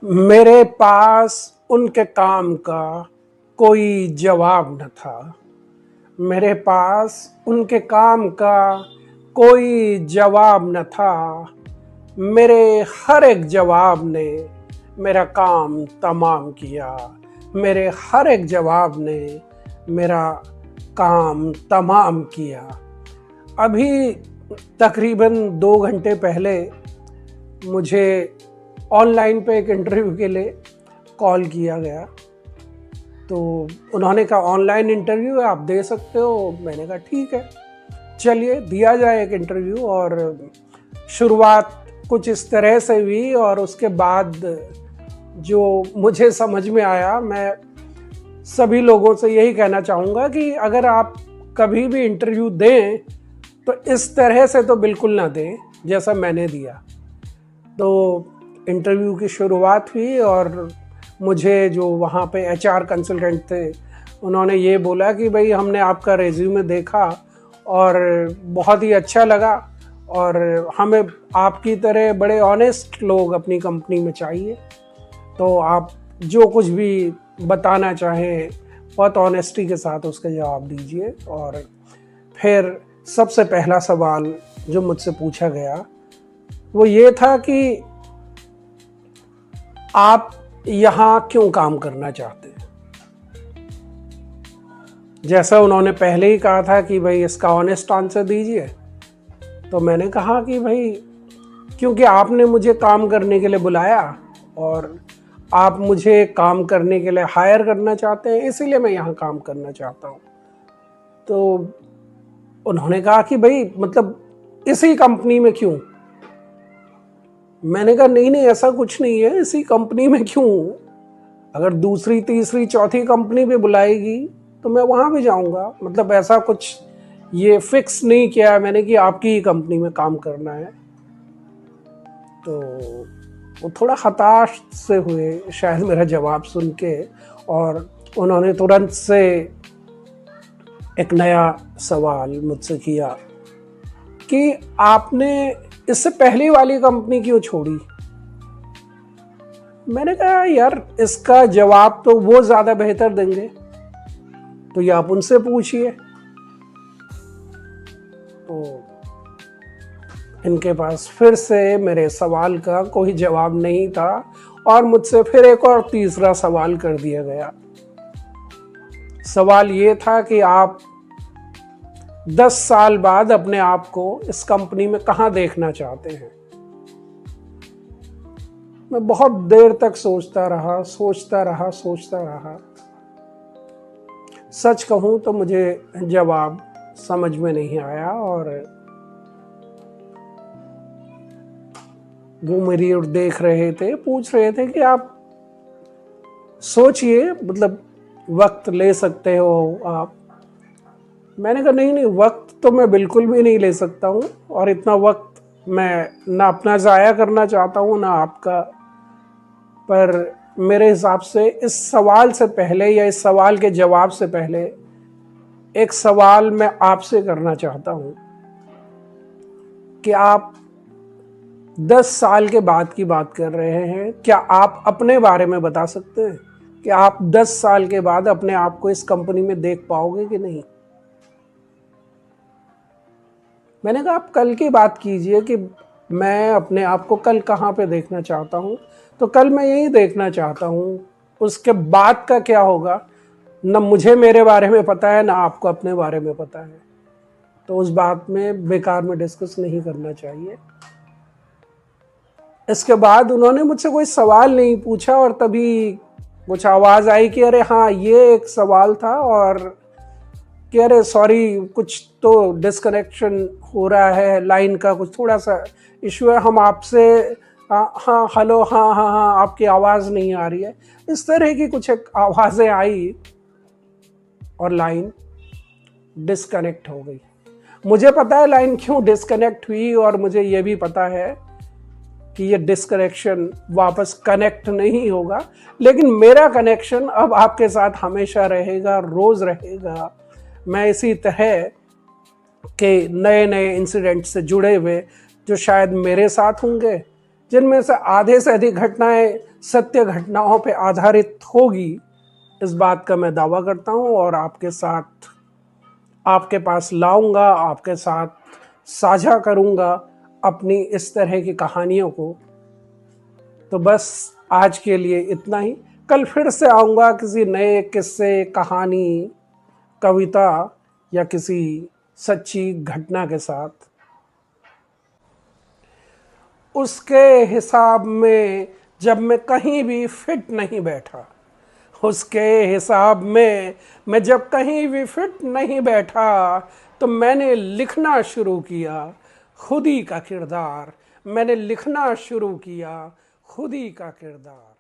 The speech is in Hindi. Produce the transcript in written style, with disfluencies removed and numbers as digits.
मेरे पास उनके काम का कोई जवाब न था। मेरे पास उनके काम का कोई जवाब न था। मेरे हर एक जवाब ने मेरा काम तमाम किया। मेरे हर एक जवाब ने मेरा काम तमाम किया। अभी तकरीबन 2 घंटे पहले मुझे ऑनलाइन पे एक इंटरव्यू के लिए कॉल किया गया। तो उन्होंने कहा ऑनलाइन इंटरव्यू है, आप दे सकते हो। मैंने कहा ठीक है, चलिए दिया जाए एक इंटरव्यू। और शुरुआत कुछ इस तरह से हुई और उसके बाद जो मुझे समझ में आया, मैं सभी लोगों से यही कहना चाहूँगा कि अगर आप कभी भी इंटरव्यू दें तो इस तरह से तो बिल्कुल ना दें जैसा मैंने दिया। तो इंटरव्यू की शुरुआत हुई और मुझे जो वहाँ पे एचआर कंसल्टेंट थे उन्होंने ये बोला कि भाई हमने आपका रेज्यूमे देखा और बहुत ही अच्छा लगा और हमें आपकी तरह बड़े ऑनेस्ट लोग अपनी कंपनी में चाहिए। तो आप जो कुछ भी बताना चाहें बहुत ऑनेस्टी के साथ उसका जवाब दीजिए। और फिर सबसे पहला सवाल जो मुझसे पूछा गया वो ये था कि आप यहाँ क्यों काम करना चाहते हैं। जैसा उन्होंने पहले ही कहा था कि भाई इसका ऑनेस्ट आंसर दीजिए, तो मैंने कहा कि भाई क्योंकि आपने मुझे काम करने के लिए बुलाया और आप मुझे काम करने के लिए हायर करना चाहते हैं, इसीलिए मैं यहाँ काम करना चाहता हूँ। तो उन्होंने कहा कि भाई मतलब इसी कंपनी में क्यों। मैंने कहा नहीं नहीं, ऐसा कुछ नहीं है, इसी कंपनी में क्यों, अगर दूसरी तीसरी चौथी कंपनी भी बुलाएगी तो मैं वहाँ भी जाऊँगा। मतलब ऐसा कुछ ये फिक्स नहीं किया मैंने कि आपकी ही कंपनी में काम करना है। तो वो थोड़ा हताश से हुए शायद मेरा जवाब सुन के, और उन्होंने तुरंत से एक नया सवाल मुझसे किया कि आपने इससे पहली वाली कंपनी क्यों छोड़ी। मैंने कहा यार इसका जवाब तो वो ज़्यादा बेहतर देंगे, तो ये आप उनसे पूछिए। तो इनके पास फिर से मेरे सवाल का कोई जवाब नहीं था और मुझसे फिर एक और तीसरा सवाल कर दिया गया। सवाल ये था कि आप 10 साल बाद अपने आप को इस कंपनी में कहाँ देखना चाहते हैं। मैं बहुत देर तक सोचता रहा। सच कहूँ तो मुझे जवाब समझ में नहीं आया और वो मेरी ओर देख रहे थे, पूछ रहे थे कि आप सोचिए, मतलब वक्त ले सकते हो आप। मैंने कहा नहीं, वक्त तो मैं बिल्कुल भी नहीं ले सकता हूँ और इतना वक्त मैं ना अपना ज़ाया करना चाहता हूँ ना आपका। पर मेरे हिसाब से इस सवाल से पहले या इस सवाल के जवाब से पहले एक सवाल मैं आपसे करना चाहता हूँ कि आप 10 साल के बाद की बात कर रहे हैं, क्या आप अपने बारे में बता सकते हैं कि आप 10 साल के बाद अपने आप को इस कंपनी में देख पाओगे कि नहीं। मैंने कहा आप कल की बात कीजिए कि मैं अपने आप को कल कहाँ पे देखना चाहता हूँ। तो कल मैं यही देखना चाहता हूँ, उसके बाद का क्या होगा न मुझे मेरे बारे में पता है ना आपको अपने बारे में पता है। तो उस बात में बेकार में डिस्कस नहीं करना चाहिए। इसके बाद उन्होंने मुझसे कोई सवाल नहीं पूछा और तभी कुछ आवाज़ आई कि अरे हाँ ये एक सवाल था, और कि अरे सॉरी कुछ तो डिस्कनेक्शन हो रहा है, लाइन का कुछ थोड़ा सा इशू है, हम आपसे हाँ हेलो हाँ आपकी आवाज़ नहीं आ रही है। इस तरह की कुछ एक आवाज़ें आई और लाइन डिस्कनेक्ट हो गई। मुझे पता है लाइन क्यों डिस्कनेक्ट हुई और मुझे ये भी पता है कि ये डिस्कनेक्शन वापस कनेक्ट नहीं होगा, लेकिन मेरा कनेक्शन अब आपके साथ हमेशा रहेगा, रोज़ रहेगा। मैं इसी तरह के नए नए इंसिडेंट से जुड़े हुए जो शायद मेरे साथ होंगे जिनमें से आधे से अधिक घटनाएं सत्य घटनाओं पर आधारित होगी, इस बात का मैं दावा करता हूं और आपके साथ, आपके पास लाऊंगा, आपके साथ साझा करूंगा अपनी इस तरह की कहानियों को। तो बस आज के लिए इतना ही। कल फिर से आऊंगा किसी नए किस्से, कहानी, कविता या किसी सच्ची घटना के साथ। उसके हिसाब में जब मैं कहीं भी फिट नहीं बैठा, उसके हिसाब में मैं जब कहीं भी फिट नहीं बैठा, तो मैंने लिखना शुरू किया खुद ही का किरदार। मैंने लिखना शुरू किया खुद ही का किरदार।